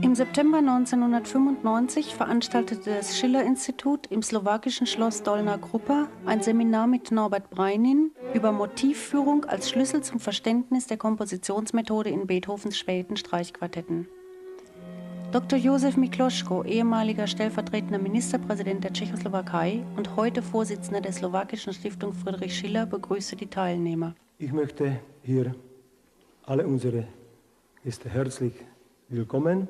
Im September 1995 veranstaltete das Schiller-Institut im slowakischen Schloss Dolná Krupa ein Seminar mit Norbert Brainin über Motivführung als Schlüssel zum Verständnis der Kompositionsmethode in Beethovens späten Streichquartetten. Dr. Josef Mikloško, ehemaliger stellvertretender Ministerpräsident der Tschechoslowakei und heute Vorsitzender der slowakischen Stiftung Friedrich Schiller, begrüßte die Teilnehmer. Ich möchte hier alle unsere Gäste herzlich willkommen.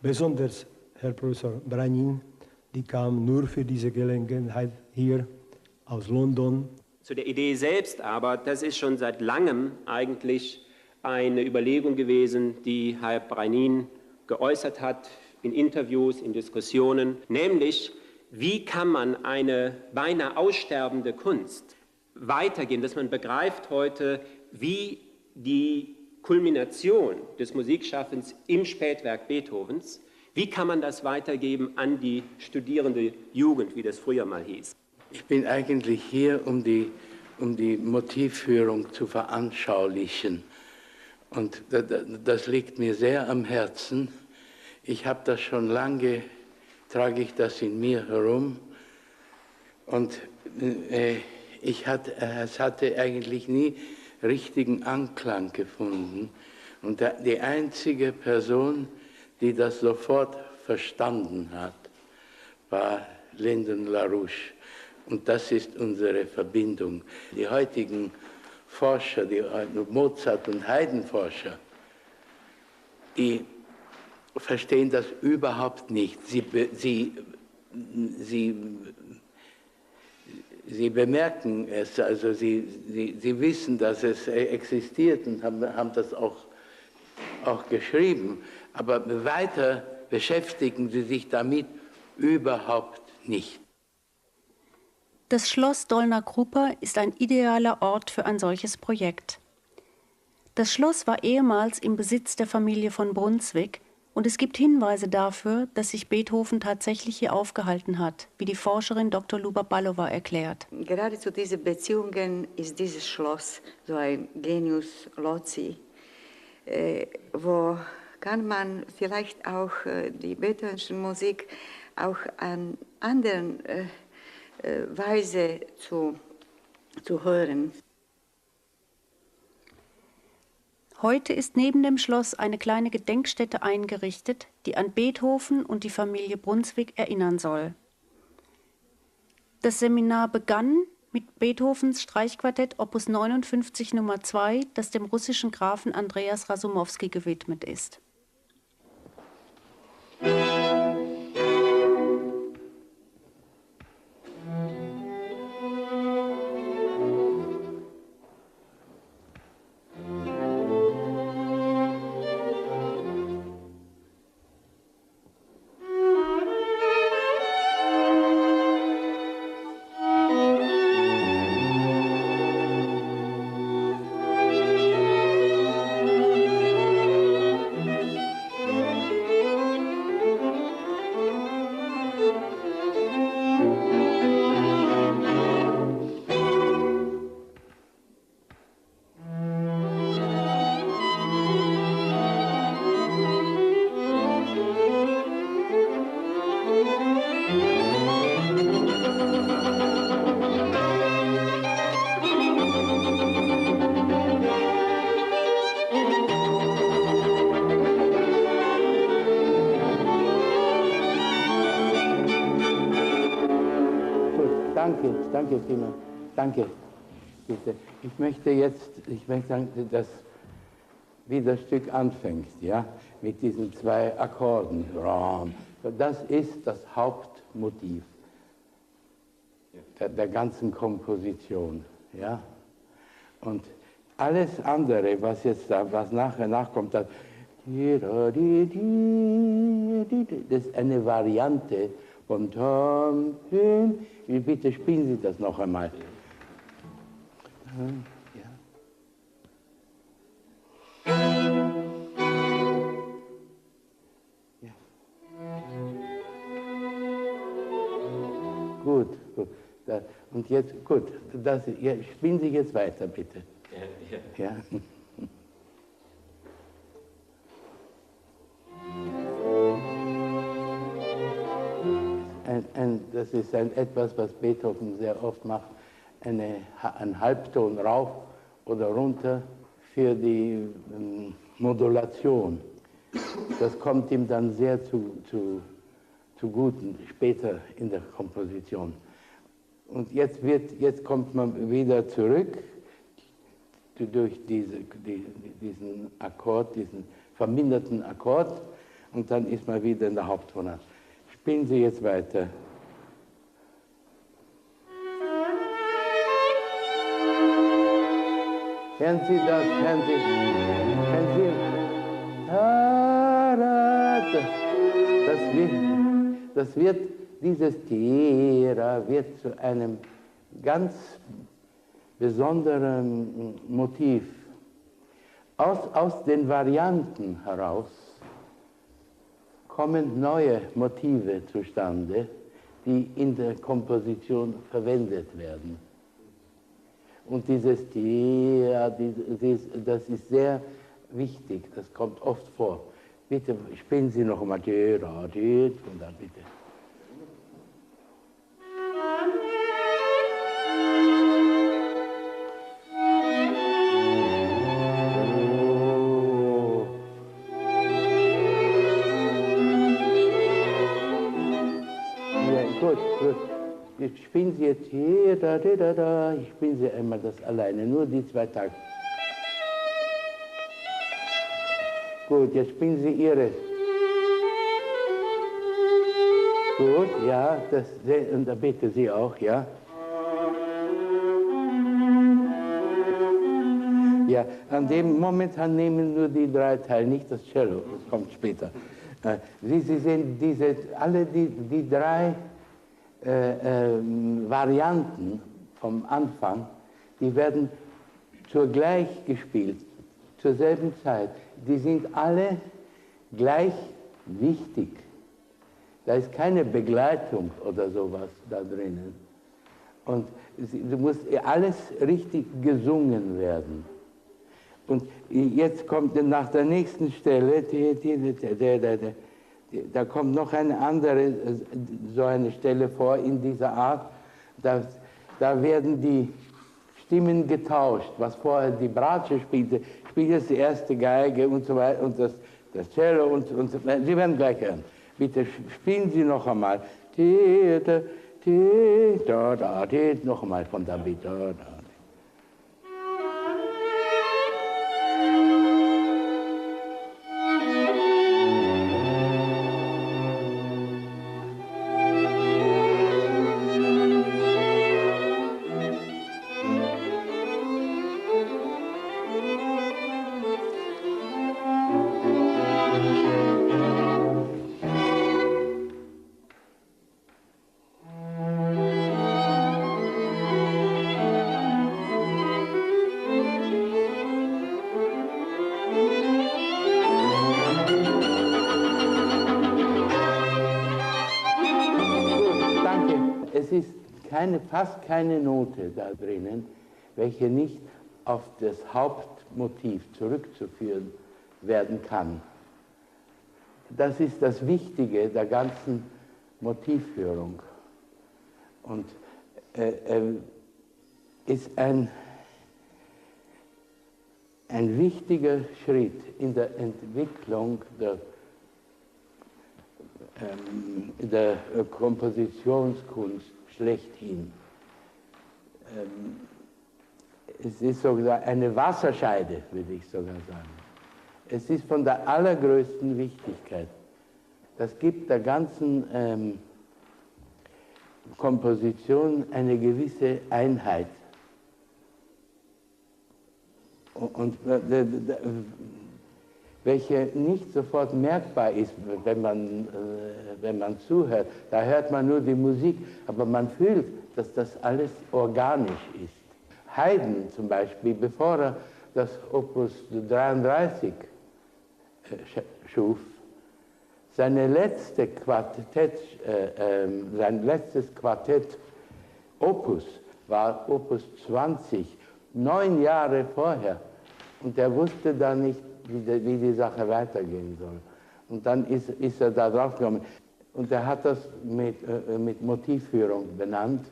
Besonders Herr Professor Brainin, die kam nur für diese Gelegenheit hier aus London. Zu der Idee selbst aber, das ist schon seit langem eigentlich eine Überlegung gewesen, die Herr Brainin geäußert hat in Interviews, in Diskussionen, nämlich wie kann man eine beinahe aussterbende Kunst weitergehen, dass man begreift heute, wie die Kulmination des Musikschaffens im Spätwerk Beethovens, wie kann man das weitergeben an die studierende Jugend, wie das früher mal hieß? Ich bin eigentlich hier, um die Motivführung zu veranschaulichen. Und das liegt mir sehr am Herzen. Ich habe das schon lange, trage ich das in mir herum. Und es hatte eigentlich nie richtigen Anklang gefunden. Und die einzige Person, die das sofort verstanden hat, war Lyndon LaRouche. Und das ist unsere Verbindung. Die heutigen Forscher, die Mozart- und Haydn-Forscher, die verstehen das überhaupt nicht. Sie bemerken es, also sie wissen, dass es existiert und haben das auch geschrieben, aber weiter beschäftigen sie sich damit überhaupt nicht. Das Schloss Dolná Krupa ist ein idealer Ort für ein solches Projekt. Das Schloss war ehemals im Besitz der Familie von Brunswick und es gibt Hinweise dafür, dass sich Beethoven tatsächlich hier aufgehalten hat, wie die Forscherin Dr. Luba Balova erklärt. Gerade zu diesen Beziehungen ist dieses Schloss so ein Genius loci, wo kann man vielleicht auch die Beethoven'sche Musik auch an anderen Weise zu hören. Heute ist neben dem Schloss eine kleine Gedenkstätte eingerichtet, die an Beethoven und die Familie Brunswick erinnern soll. Das Seminar begann mit Beethovens Streichquartett Opus 59 Nummer 2, das dem russischen Grafen Andreas Rasumowski gewidmet ist. Danke, Tina. Danke. Bitte. Ich möchte sagen, dass wie das Stück anfängt, ja, mit diesen zwei Akkorden. Das ist das Hauptmotiv der ganzen Komposition, ja. Und alles andere, was nachher nachkommt, das ist eine Variante von Tom. Bitte spielen Sie das noch einmal. Ja. Gut. Und jetzt, gut, spielen Sie jetzt weiter, bitte. Ja. das ist etwas, was Beethoven sehr oft macht, ein Halbton rauf oder runter für die Modulation. Das kommt ihm dann sehr zugute später in der Komposition. Und jetzt kommt man wieder zurück durch diesen Akkord, diesen verminderten Akkord, und dann ist man wieder in der Haupttonart. Spielen Sie jetzt weiter. Hören Sie das? Hören Sie? Dieses Tira wird zu einem ganz besonderen Motiv. Aus den Varianten heraus kommen neue Motive zustande, die in der Komposition verwendet werden. Und dieses Tira, das ist sehr wichtig, das kommt oft vor. Bitte spielen Sie noch einmal Tira, und dann bitte. Gut. Jetzt spielen Sie jetzt hier, da. Ich spiele Sie einmal das alleine, nur die zwei Takte. Gut, jetzt spielen Sie Ihre. Gut, ja, und da bitte Sie auch, ja. Ja, an dem momentan nehmen nur die drei teil, nicht das Cello, das kommt später. Sie sehen, alle die drei Varianten vom Anfang, die werden zugleich gespielt, zur selben Zeit. Die sind alle gleich wichtig. Da ist keine Begleitung oder sowas da drinnen. Und es muss alles richtig gesungen werden. Und jetzt kommt nach der nächsten Stelle, da kommt noch eine andere, so eine Stelle vor in dieser Art, da werden die Stimmen getauscht. Was vorher die Bratsche spielte, spielt jetzt die erste Geige und so weiter und das Cello und so weiter. Sie werden gleich hören. Bitte spielen Sie noch einmal. Noch einmal von da, bitte. Fast keine Note da drinnen, welche nicht auf das Hauptmotiv zurückzuführen werden kann. Das ist das Wichtige der ganzen Motivführung und ist ein wichtiger Schritt in der Entwicklung der Kompositionskunst schlechthin. Es ist sogar eine Wasserscheide, würde ich sogar sagen. Es ist von der allergrößten Wichtigkeit. Das gibt der ganzen Komposition eine gewisse Einheit. Und welche nicht sofort merkbar ist, wenn man zuhört. Da hört man nur die Musik, aber man fühlt, dass das alles organisch ist. Haydn zum Beispiel, bevor er das Opus 33 schuf, sein letztes Quartett Opus war Opus 20, 9 Jahre vorher. Und er wusste da nicht, wie die Sache weitergehen soll. Und dann ist er da drauf gekommen. Und er hat das mit Motivführung benannt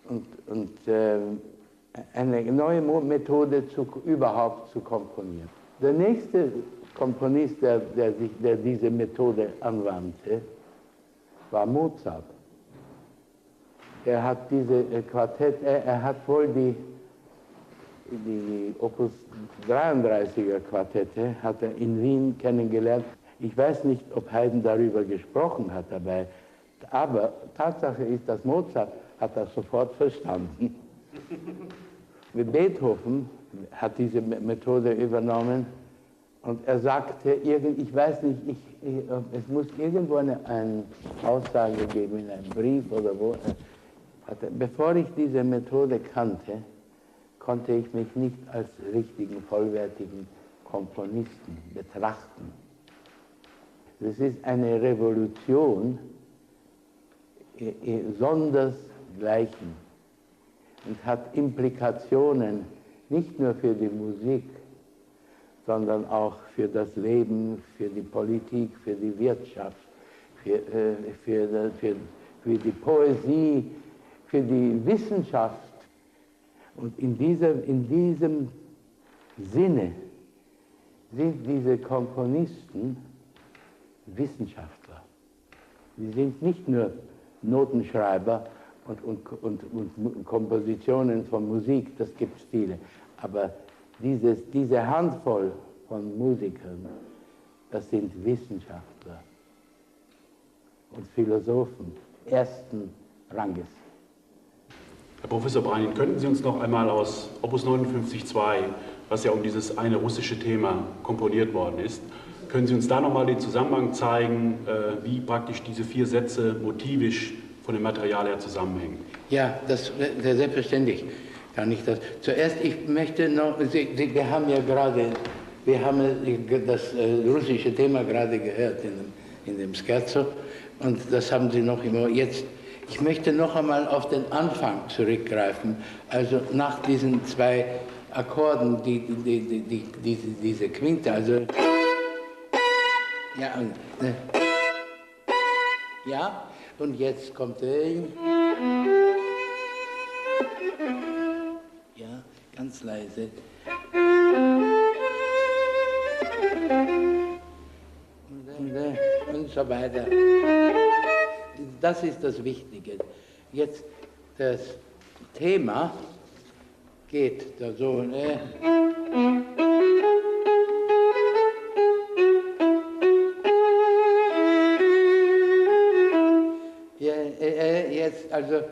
und eine neue Methode überhaupt zu komponieren. Der nächste Komponist, der diese Methode anwandte, war Mozart. Er hat diese Quartett, er hat wohl die Opus 33er Quartette hat er in Wien kennengelernt. Ich weiß nicht, ob Haydn darüber gesprochen hat dabei, aber Tatsache ist, dass Mozart hat das sofort verstanden. Beethoven hat diese Methode übernommen und er sagte, ich weiß nicht, es muss irgendwo eine Aussage geben in einem Brief oder wo. Bevor ich diese Methode kannte, konnte ich mich nicht als richtigen, vollwertigen Komponisten betrachten. Das ist eine Revolution sondersgleichen und hat Implikationen nicht nur für die Musik, sondern auch für das Leben, für die Politik, für die Wirtschaft, für die Poesie, für die Wissenschaft. Und in diesem Sinne sind diese Komponisten Wissenschaftler. Sie sind nicht nur Notenschreiber und Kompositionen von Musik, das gibt es viele, aber diese Handvoll von Musikern, das sind Wissenschaftler und Philosophen ersten Ranges. Herr Professor Brainin, könnten Sie uns noch einmal aus Opus 59.2, was ja um dieses eine russische Thema komponiert worden ist, können Sie uns da nochmal den Zusammenhang zeigen, wie praktisch diese 4 Sätze motivisch von dem Material her zusammenhängen? Ja, selbstverständlich kann ich das. Zuerst, ich möchte noch, wir haben ja gerade, das russische Thema gerade gehört in dem Scherzo und das haben Sie noch immer jetzt. Ich möchte noch einmal auf den Anfang zurückgreifen, also nach diesen 2 Akkorden, diese Quinte, also ja, ja, und jetzt kommt ja, ganz leise. Und so weiter. Das ist das Wichtige. Jetzt das Thema geht da so. Jetzt, also,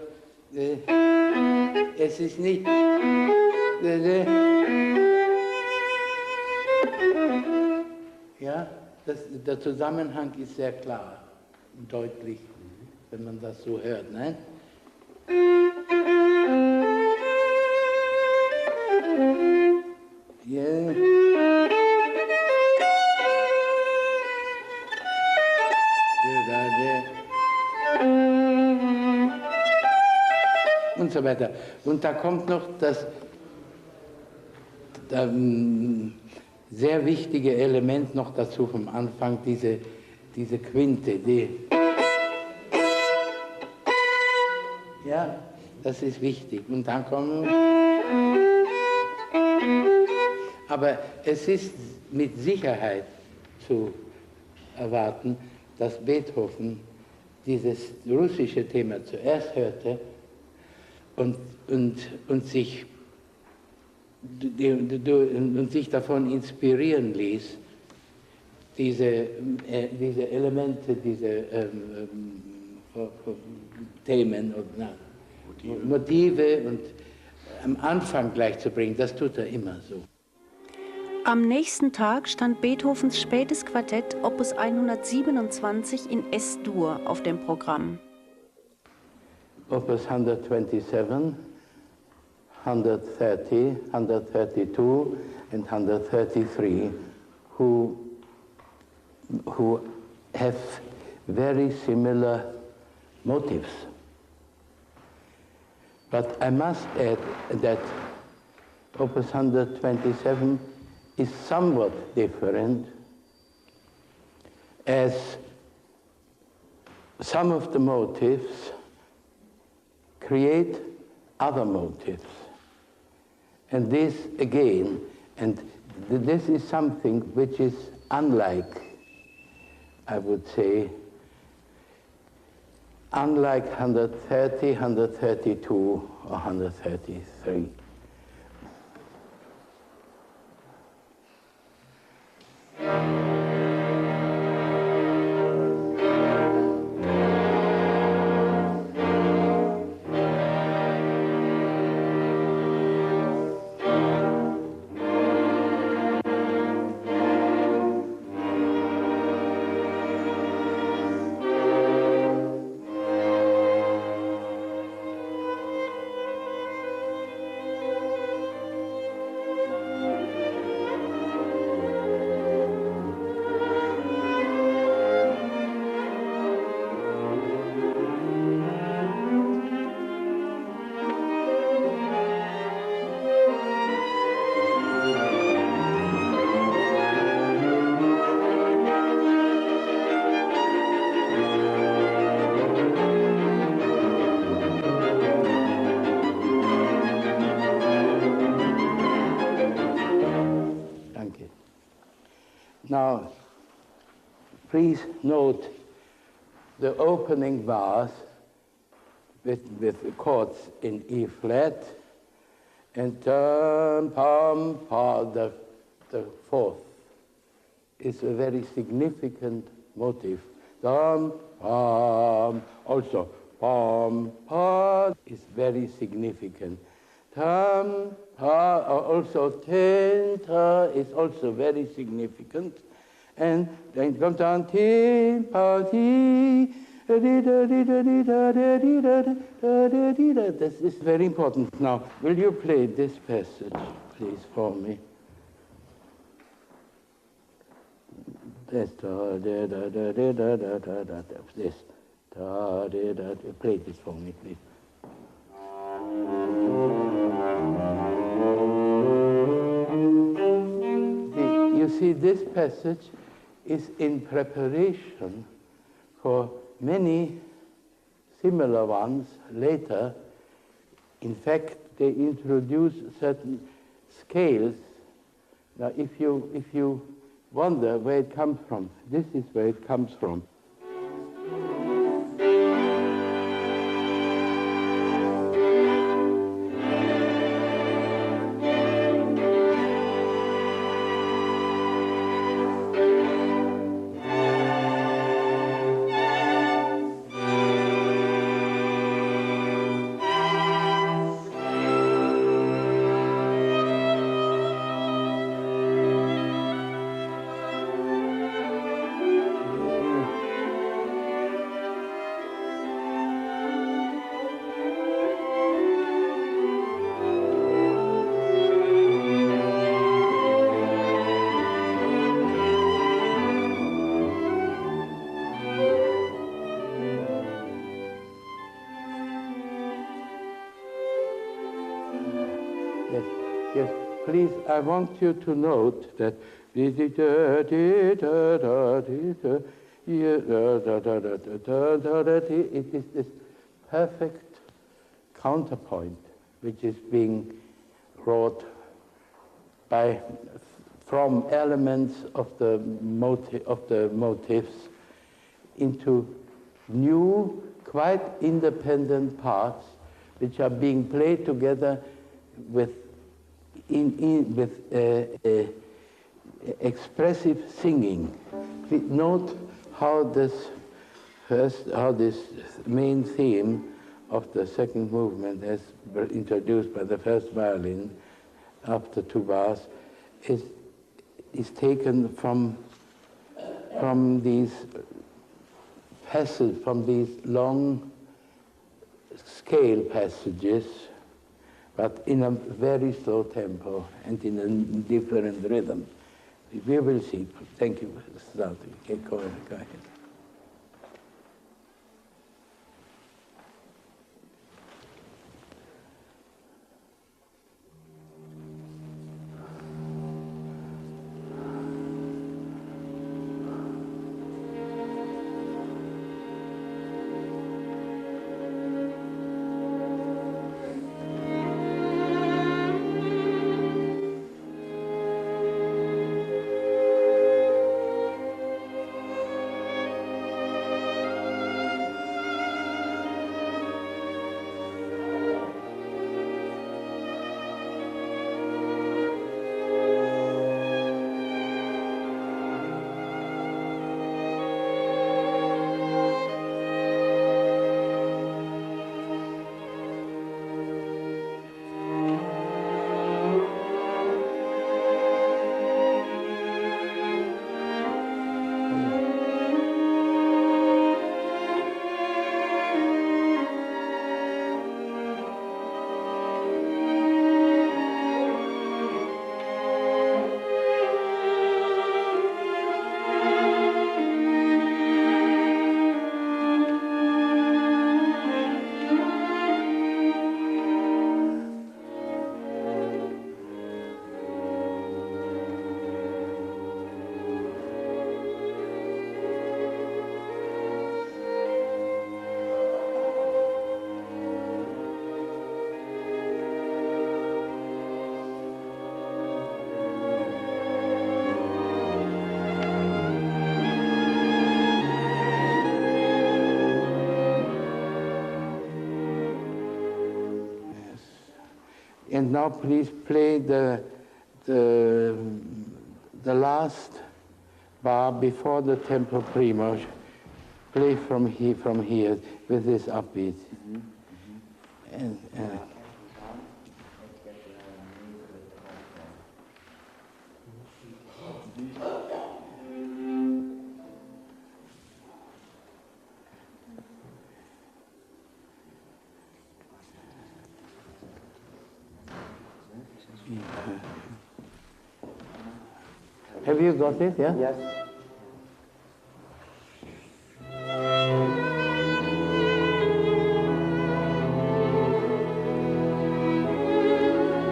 es ist nicht. Ja, der Zusammenhang ist sehr klar und deutlich, wenn man das so hört, nein? Yeah. Und so weiter. Und da kommt noch das sehr wichtige Element noch dazu vom Anfang, diese Quinte. Ja, das ist wichtig. Und dann kommen. Aber es ist mit Sicherheit zu erwarten, dass Beethoven dieses russische Thema zuerst hörte und sich davon inspirieren ließ, diese Elemente, diese Themen und Motive und am Anfang gleich zu bringen. Das tut er immer so. Am nächsten Tag stand Beethovens spätes Quartett Opus 127 in S-Dur auf dem Programm. Opus 127, 130, 132 and 133, who have very similar motives. But I must add that Opus 127 is somewhat different, as some of the motifs create other motifs. And this again, and this is something which is unlike, I would say, unlike 130, 132, or 133. Now, please note the opening bars with chords in E flat and pam, pa, the fourth is a very significant motif. Dum, pam, also pam, pa is very significant. Tam, pa, also tenta is also very significant. And then comes down ti, pa, ti. This is very important. Now, will you play this passage, please, for me? This, this, play this for me, please. You see, this passage is in preparation for many similar ones later. In fact, they introduce certain scales. Now, if you wonder where it comes from, this is where it comes from. Yes, please, I want you to note that it is this perfect counterpoint which is being wrought from elements of the motifs into new, quite independent parts which are being played together with expressive singing. Please note how this main theme of the second movement, as introduced by the first violin after two bars, is taken from these passages, from these long scale passages, but in a very slow tempo and in a different rhythm. We will see. Thank you. Okay, go ahead. And now please play the last bar before the tempo primo. Play from here with this upbeat. And, have you got it? Yeah. Yes.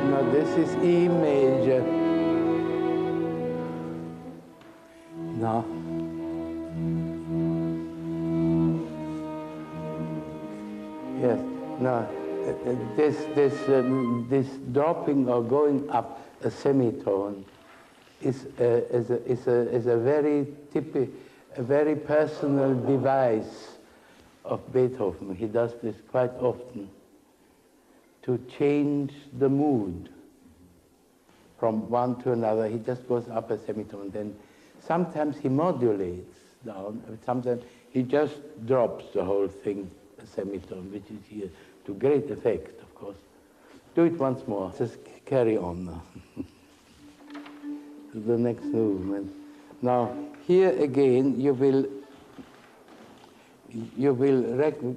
No, this is E major. No. Yes. No. This dropping or going up a semitone is a very a very personal device of Beethoven. He does this quite often to change the mood from one to another. He just goes up a semitone. Then sometimes he modulates down. Sometimes he just drops the whole thing a semitone, which is here to great effect, of course. Do it once more. Just carry on now. To the next movement. Now, here again, you will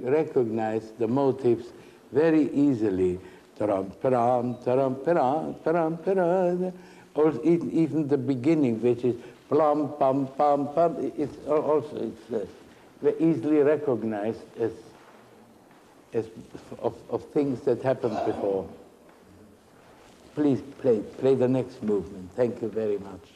recognize the motifs very easily. Taram, taram, taram, taram, taram, taram. Or even the beginning, which is plum, pam, pam, pam. It's also easily recognized as of things that happened before. Please play the next movement. Thank you very much.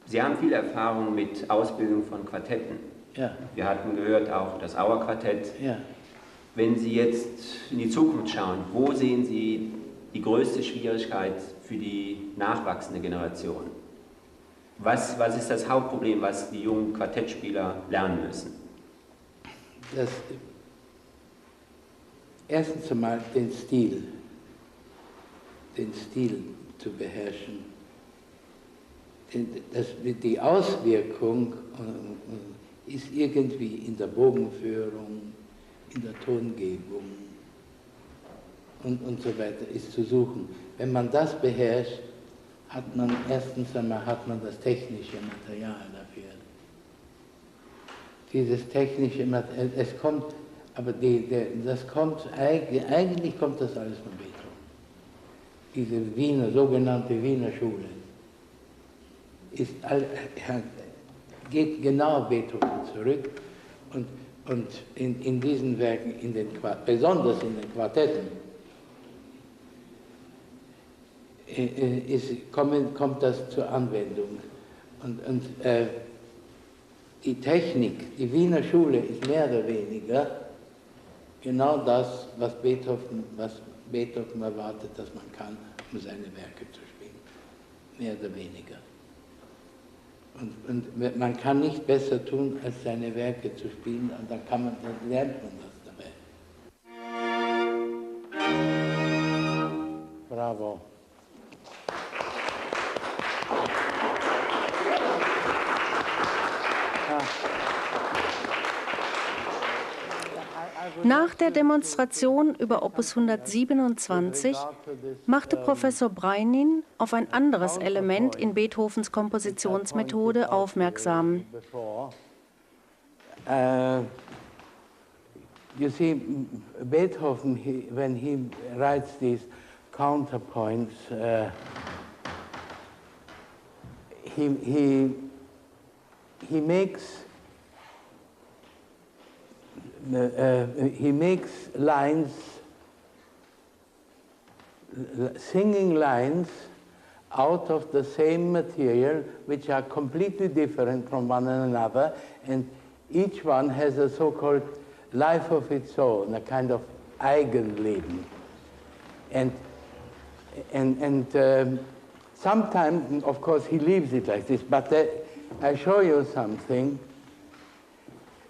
Sie haben viel Erfahrung mit Ausbildung von Quartetten. Ja. Wir hatten gehört auch das Auer Quartett. Ja. Wenn Sie jetzt in die Zukunft schauen, wo sehen Sie die größte Schwierigkeit für die nachwachsende Generation? Was ist das Hauptproblem, was die jungen Quartettspieler lernen müssen? Erstens einmal den Stil zu beherrschen. Die Auswirkung ist irgendwie in der Bogenführung, in der Tongebung und so weiter, ist zu suchen. Wenn man das beherrscht, hat man erstens einmal das technische Material dafür. Dieses technische Material, es kommt, aber eigentlich kommt das alles von Beethoven. Diese sogenannte Wiener Schule geht genau Beethoven zurück und in diesen Werken, besonders in den Quartetten, kommt das zur Anwendung. Und die Technik, die Wiener Schule ist mehr oder weniger genau das, was Beethoven erwartet, dass man kann, um seine Werke zu spielen. Mehr oder weniger. Und man kann nicht besser tun, als seine Werke zu spielen, und dann lernt man das dabei. Bravo. Nach der Demonstration über Opus 127 machte Professor Brainin auf ein anderes Element in Beethovens Kompositionsmethode aufmerksam. You see, Beethoven, when he writes these counterpoints, he makes lines, singing lines out of the same material, which are completely different from one another, and each one has a so-called life of its own, a kind of Eigenleben. And sometimes, of course, he leaves it like this, but I show you something.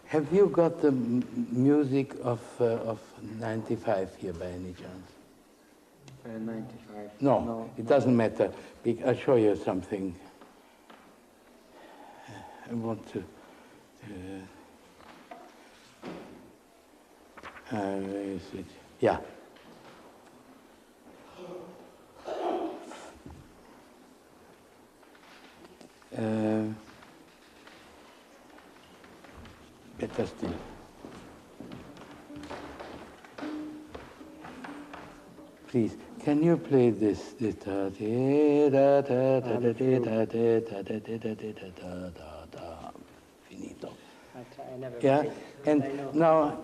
Have you got the music of 95 here by any chance? 95. No, it doesn't matter. I'll show you something. I want to... where is it? Yeah. Better still. Please, can you play this? Finito. Yeah, and now,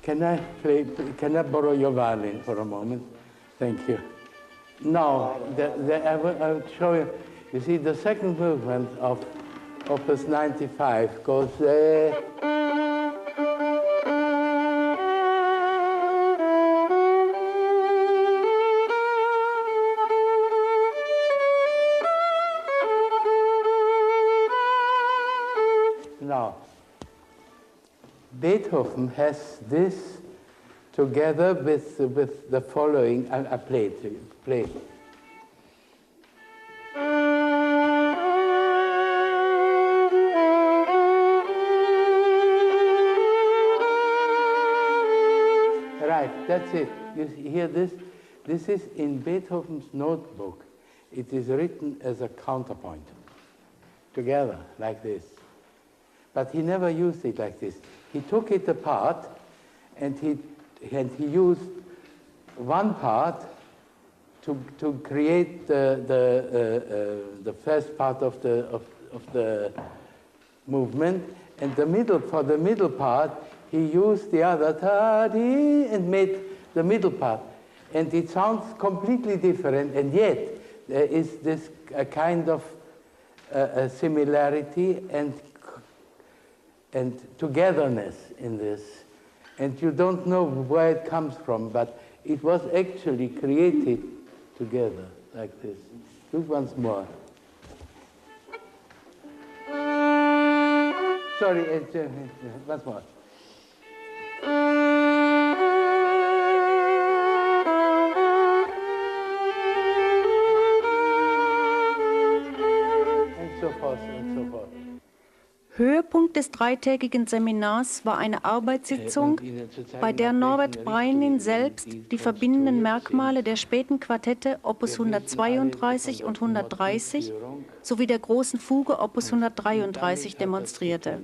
can I borrow your violin for a moment? Thank you. Now, I will show you. You see, the second movement of Opus 95 goes there. Now, Beethoven has this together with the following. I play it to you. Play. Right, that's it. You hear this? This is in Beethoven's notebook. It is written as a counterpoint, together, like this. But he never used it like this. He took it apart, and he used one part to create the first part of the movement, and for the middle part he used the other ta-dee and made the middle part, and it sounds completely different, and yet there is this a kind of similarity and togetherness in this, and you don't know where it comes from, but it was actually created together like this. Look once more. Sorry, once more. And so forth and so forth. Höhepunkt des dreitägigen Seminars war eine Arbeitssitzung, bei der Norbert Brainin selbst die verbindenden Merkmale der späten Quartette Opus 132 und 130 sowie der großen Fuge Opus 133 demonstrierte.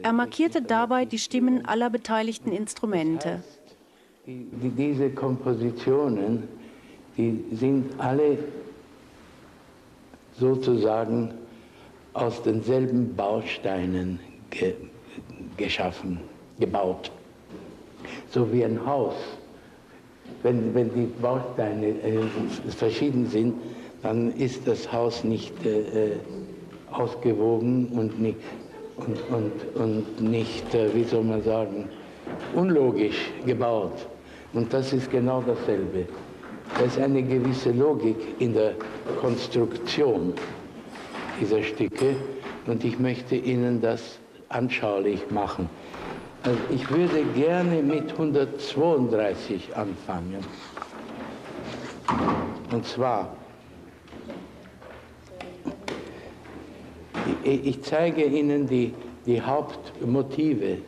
Er markierte dabei die Stimmen aller beteiligten Instrumente. Diese Kompositionen, die sind alle sozusagen aus denselben Bausteinen gebaut. So wie ein Haus. Wenn die Bausteine verschieden sind, dann ist das Haus nicht ausgewogen und nicht, wie soll man sagen, unlogisch gebaut. Und das ist genau dasselbe. Da ist eine gewisse Logik in der Konstruktion dieser Stücke, und ich möchte Ihnen das anschaulich machen. Also ich würde gerne mit 132 anfangen. Und zwar, ich zeige Ihnen die die Hauptmotive,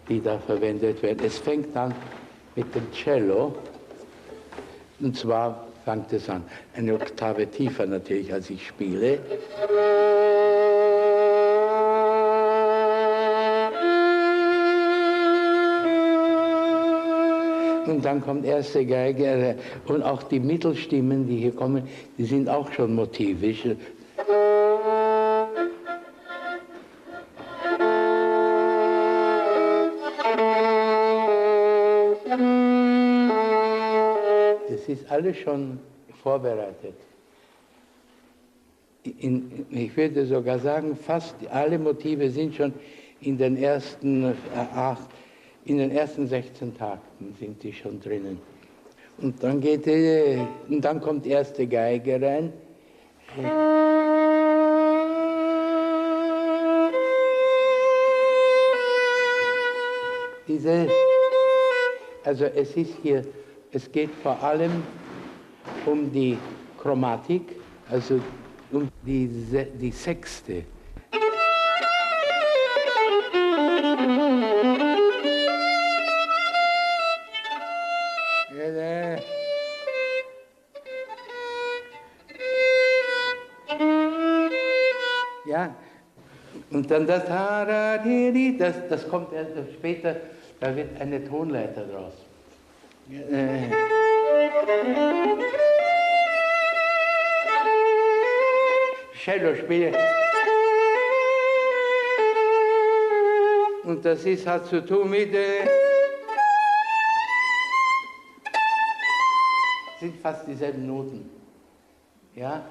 die da verwendet werden. Es fängt an mit dem Cello, und zwar fängt es an, eine Oktave tiefer natürlich, als ich spiele. Und dann kommt erste Geige und auch die Mittelstimmen, die hier kommen, die sind auch schon motivisch. Das ist alles schon vorbereitet. Ich würde sogar sagen, fast alle Motive sind schon in den ersten 16 Takten sind die schon drinnen. Und dann kommt die erste Geige rein. Also es geht vor allem um die Chromatik, also um die Sechste. Ja, und dann das kommt erst später, da wird eine Tonleiter draus. Cello spiele. Und das hat zu tun mit sind fast dieselben Noten. Ja?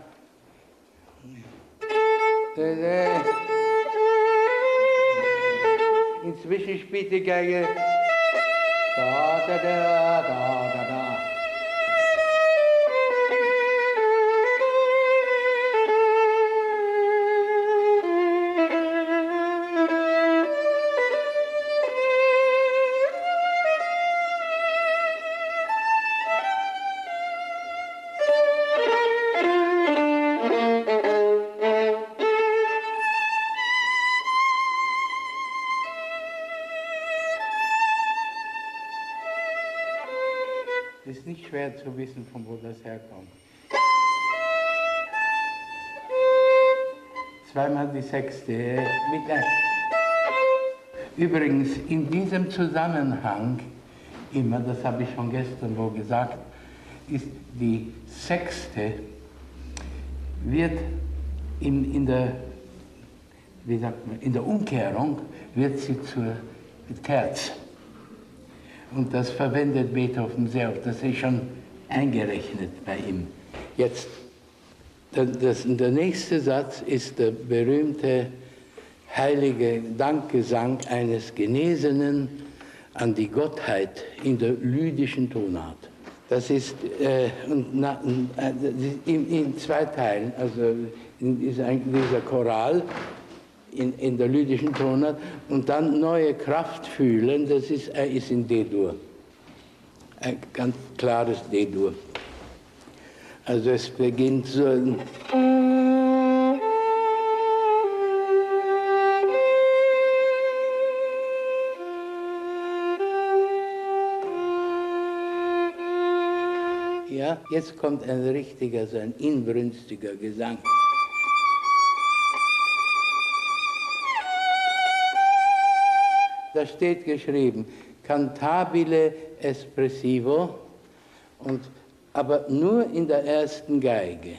Inzwischen spielt die Geige da, da, da, da, da, da. Es ist nicht schwer zu wissen, von wo das herkommt. Zweimal die Sechste. Übrigens, in diesem Zusammenhang, immer, das habe ich schon gestern wo gesagt, ist die Sechste, wird in der Umkehrung, wird sie zur Terz. Und das verwendet Beethoven sehr oft, das ist schon eingerechnet bei ihm. Jetzt, der nächste Satz ist der berühmte heilige Dankgesang eines Genesenen an die Gottheit in der lydischen Tonart. Das ist in zwei Teilen, also dieser Choral, in der lydischen Tonart und dann neue Kraft fühlen, das ist in D-Dur. Ein ganz klares D-Dur. Also es beginnt so. Ja, jetzt kommt ein richtiger, so ein inbrünstiger Gesang. Da steht geschrieben, cantabile espressivo, aber nur in der ersten Geige.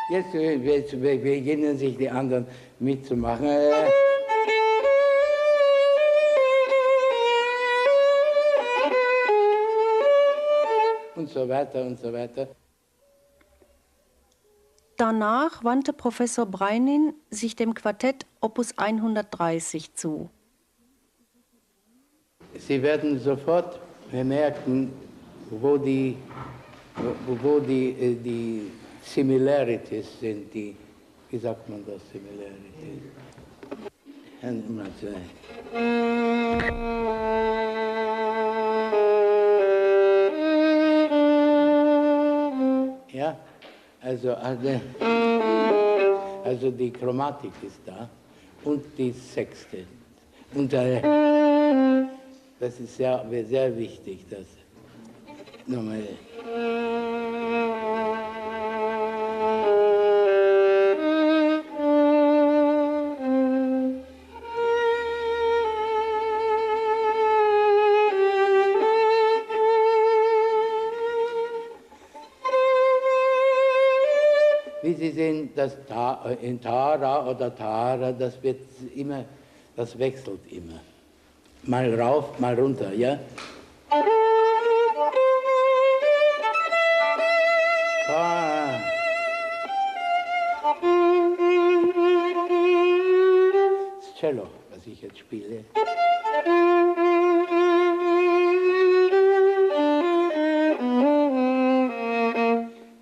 Jetzt beginnen sich die anderen mitzumachen. Und so weiter und so weiter. Danach wandte Professor Brainin sich dem Quartett Opus 130 zu. Sie werden sofort bemerken, wo die Similarities sind, die Wie sagt man das, Similarity? Immer zwei. Ja, also die Chromatik ist da und die Sechste. Und das ist sehr, sehr wichtig, das nochmal. Wie Sie sehen, das in Tara oder Tara, das wird immer, das wechselt immer. Mal rauf, mal runter, ja? Das Cello, was ich jetzt spiele.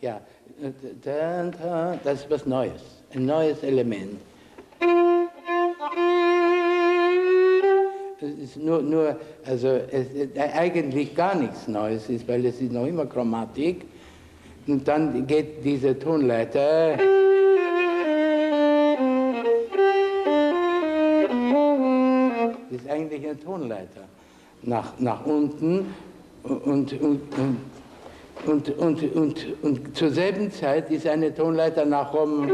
Ja, das ist was Neues, ein neues Element. Es ist eigentlich gar nichts Neues ist, weil es ist noch immer Chromatik. Und dann geht diese Tonleiter. Das ist eigentlich eine Tonleiter nach unten und zur selben Zeit ist eine Tonleiter nach oben.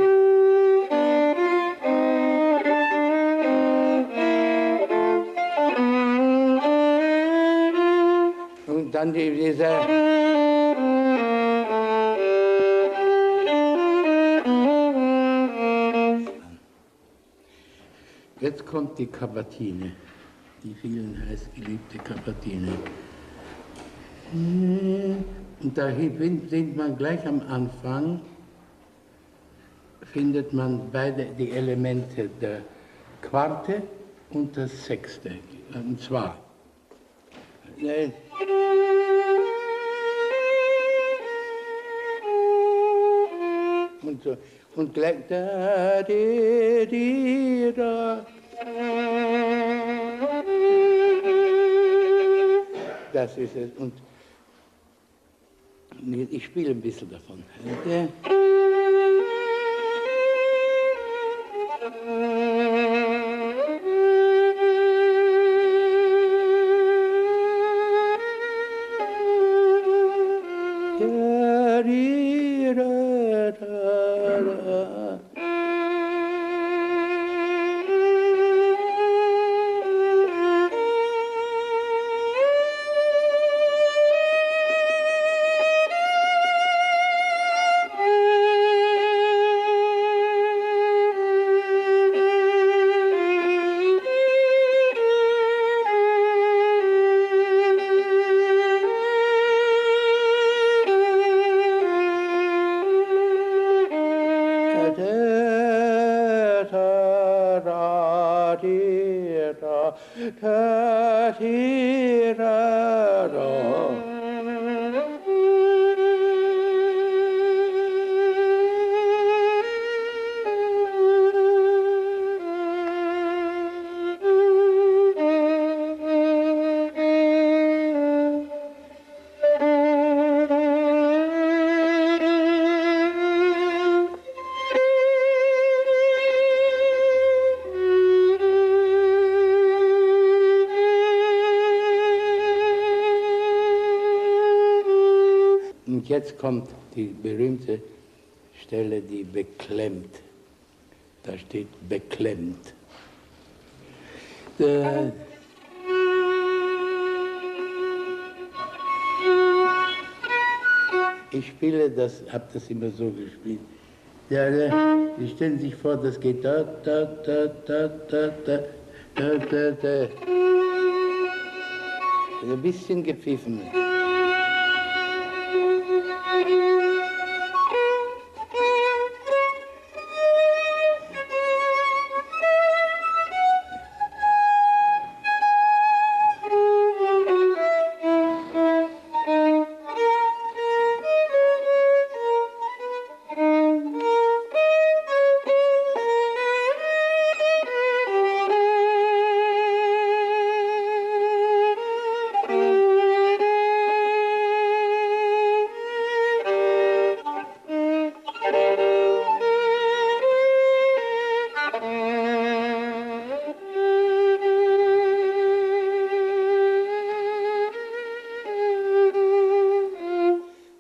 Und dann diese. Jetzt kommt die Kavatine, die vielen heiß geliebte Kavatine. Und da findet man gleich am Anfang, findet man beide die Elemente der Quarte und der Sechste. Und zwar und so. Und gleich da, di, di, da. Das ist es. Und ich spiele ein bisschen davon. Jetzt kommt die berühmte Stelle, die beklemmt. Da steht beklemmt. Ich spiele das, habe das immer so gespielt. Sie stellen sich vor, das geht da, da, da, da, da, da, da, da, da. Ein bisschen gepfiffen.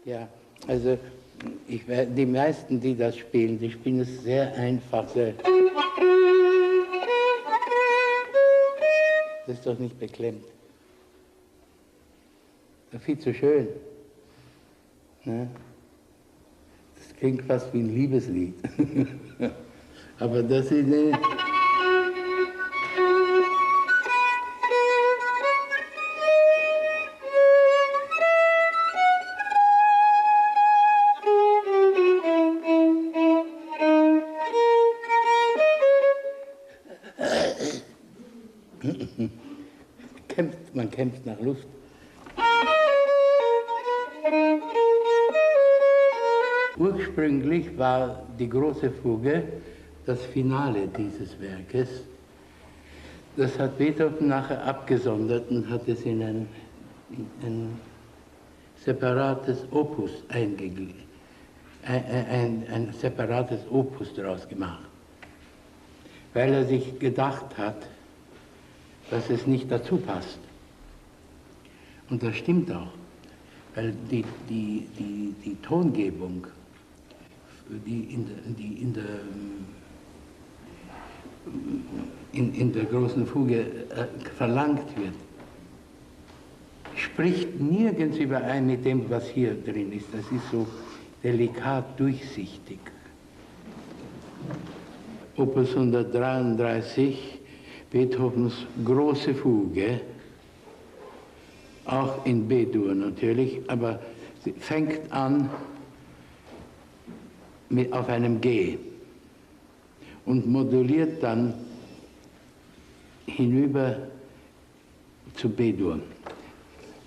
Ja, also die meisten, die das spielen, die spielen es sehr einfach. Das ist doch nicht beklemmt. Das ist viel zu schön. Ne? Das klingt fast wie ein Liebeslied. Aber das ist eine... Man kämpft nach Luft. Ursprünglich war die große Fuge das Finale dieses Werkes. Das hat Beethoven nachher abgesondert und hat es in ein separates Opus ein separates Opus daraus gemacht, weil er sich gedacht hat, dass es nicht dazu passt. Und das stimmt auch, weil die Tongebung, die in der großen Fuge verlangt wird, spricht nirgends überein mit dem, was hier drin ist. Das ist so delikat durchsichtig. Opus 133, Beethovens große Fuge, auch in B-Dur natürlich, aber sie fängt an auf einem G und moduliert dann hinüber zu B-Dur.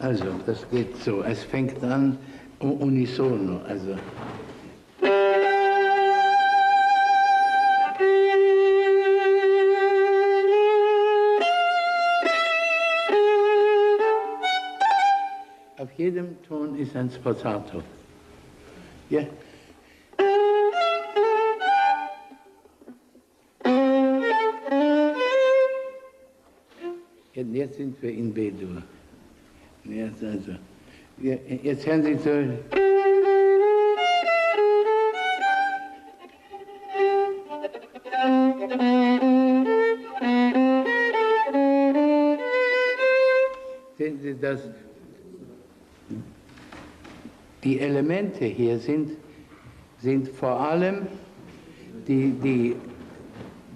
Also, das geht so, es fängt an unisono, also. Auf jedem Ton ist ein Spozzato. Ja. Jetzt sind wir in B-Dur. Jetzt, also, jetzt hören Sie so. Sehen Sie das? Die Elemente hier sind vor allem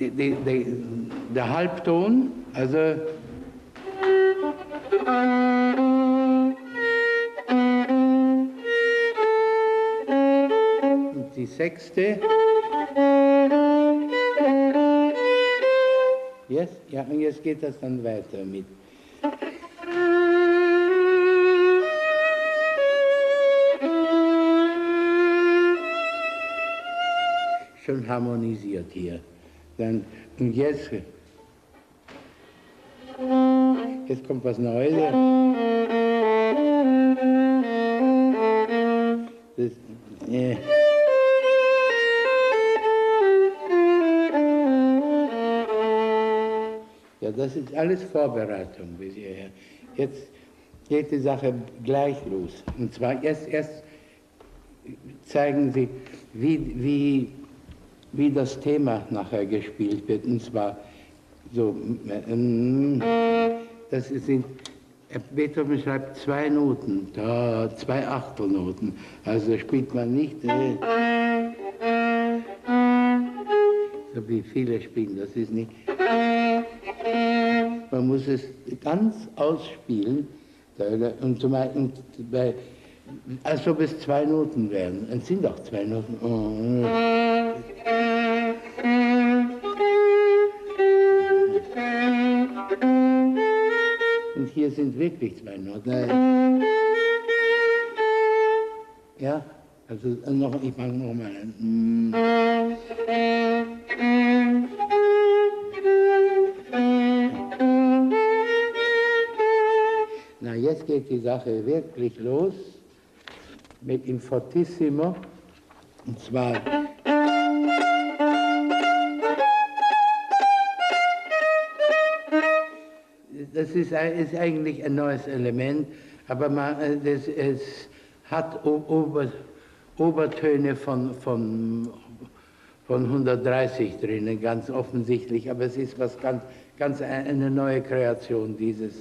der Halbton, also und die Sechste. Yes? Ja, und jetzt geht das dann weiter mit. Schon harmonisiert hier. Dann, und jetzt kommt was Neues. Das, ja, das ist alles Vorbereitung bis hierher. Jetzt geht die Sache gleich los. Und zwar erst zeigen Sie, wie das Thema nachher gespielt wird. Und zwar so, das sind, Beethoven schreibt 2 Noten, da 2 Achtelnoten. Also spielt man nicht, so wie viele spielen, das ist nicht. Man muss es ganz ausspielen, und als ob es 2 Noten wären. Es sind auch 2 Noten. Und hier sind wirklich 2 Noten. Ja, also noch, ich mache noch mal. Na, jetzt geht die Sache wirklich los mit dem Fortissimo, und zwar das ist eigentlich ein neues Element, aber es hat Obertöne von 130 drinnen, ganz offensichtlich, aber es ist was ganz eine neue Kreation, dieses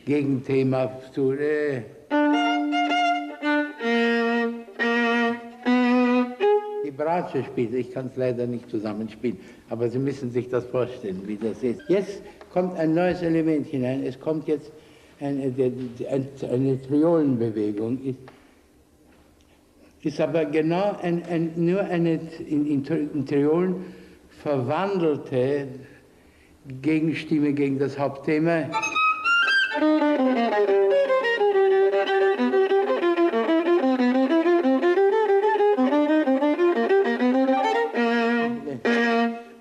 Gegenthema zu... Die Bratsche spielt, ich kann es leider nicht zusammenspielen, aber Sie müssen sich das vorstellen, wie das ist. Jetzt kommt ein neues Element hinein, es kommt jetzt eine Triolenbewegung, ist aber genau nur eine in Triolen verwandelte Gegenstimme gegen das Hauptthema.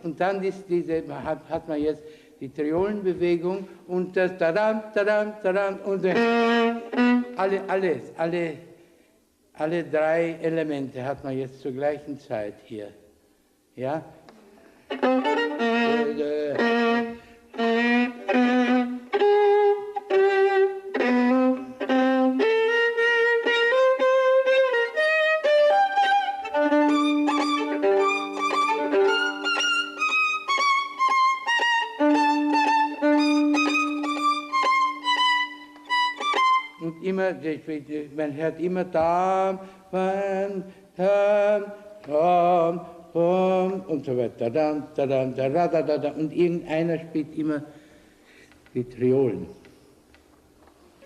Und dann hat man jetzt die Triolenbewegung und das Tadam, Tadam, Tadam und alle drei Elemente hat man jetzt zur gleichen Zeit hier. Ja? Und immer, man hört immer Tam, Tam, Tam, Tam, Tam und so weiter. Tadam, tadam, tadam, und irgendeiner spielt immer die Triolen.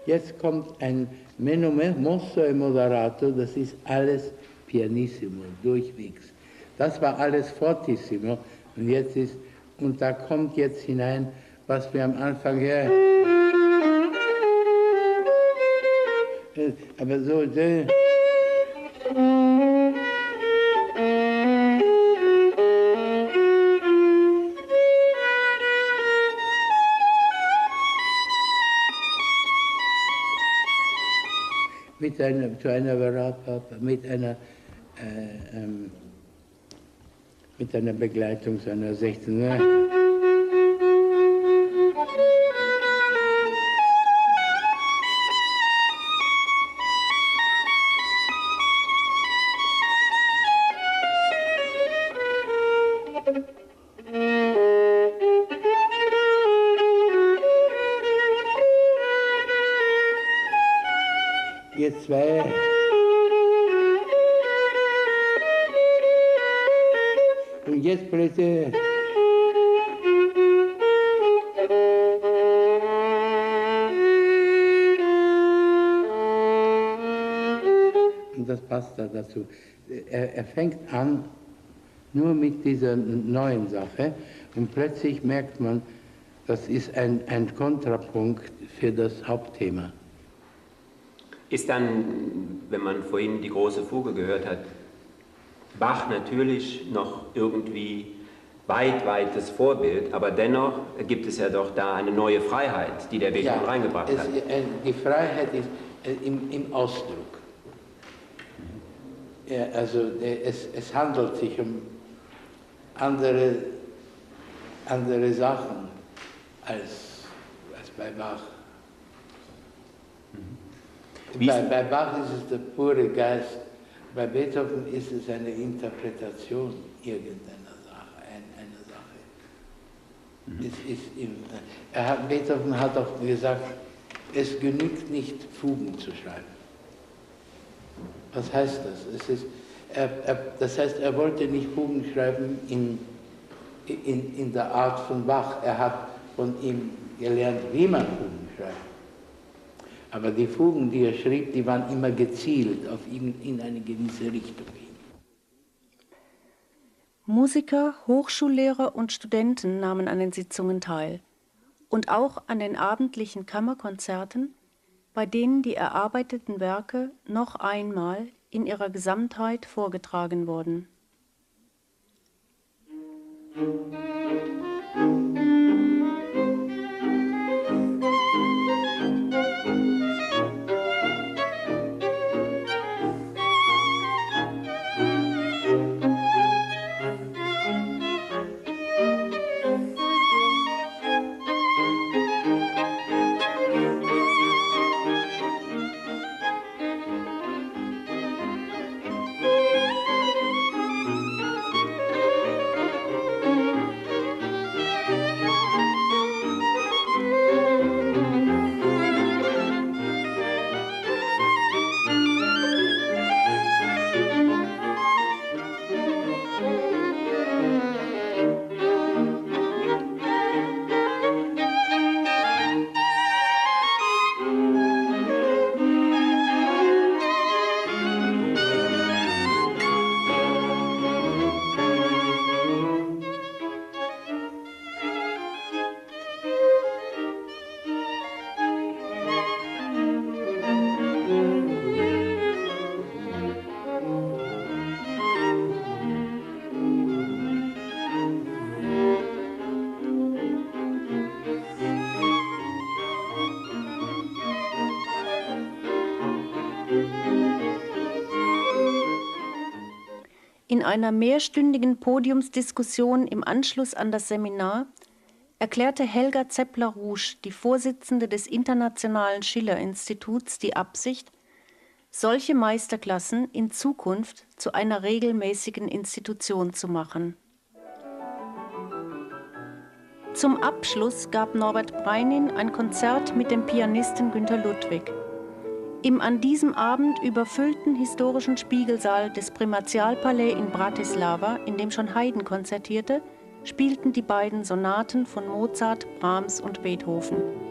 Jetzt kommt ein Mosso e Moderato, das ist alles pianissimo, durchwegs. Das war alles fortissimo und da kommt jetzt hinein, was wir am Anfang her... Aber so... mit einer Begleitung zu einer 16. Jetzt zwei. Und jetzt bitte. Und das passt da dazu. Er fängt an nur mit dieser neuen Sache und plötzlich merkt man, das ist ein Kontrapunkt für das Hauptthema. Ist dann, wenn man vorhin die große Fuge gehört hat, Bach natürlich noch irgendwie weit das Vorbild, aber dennoch gibt es ja doch da eine neue Freiheit, die der Beethoven reingebracht hat. Die Freiheit ist im Ausdruck. Ja, also es handelt sich um andere Sachen als bei Bach. Bei Bach ist es der pure Geist, bei Beethoven ist es eine Interpretation irgendeiner Sache, Beethoven hat auch gesagt, es genügt nicht, Fugen zu schreiben. Was heißt das? Das heißt, er wollte nicht Fugen schreiben in der Art von Bach. Er hat von ihm gelernt, wie man Fugen schreibt. Aber die Fugen, die er schrieb, die waren immer gezielt in eine gewisse Richtung hin. Musiker, Hochschullehrer und Studenten nahmen an den Sitzungen teil und auch an den abendlichen Kammerkonzerten, bei denen die erarbeiteten Werke noch einmal in ihrer Gesamtheit vorgetragen wurden. In einer mehrstündigen Podiumsdiskussion im Anschluss an das Seminar erklärte Helga Zepp-LaRouche, die Vorsitzende des Internationalen Schiller-Instituts, die Absicht, solche Meisterklassen in Zukunft zu einer regelmäßigen Institution zu machen. Zum Abschluss gab Norbert Brainin ein Konzert mit dem Pianisten Günter Ludwig. Im an diesem Abend überfüllten historischen Spiegelsaal des Primatialpalais in Bratislava, in dem schon Haydn konzertierte, spielten die beiden Sonaten von Mozart, Brahms und Beethoven.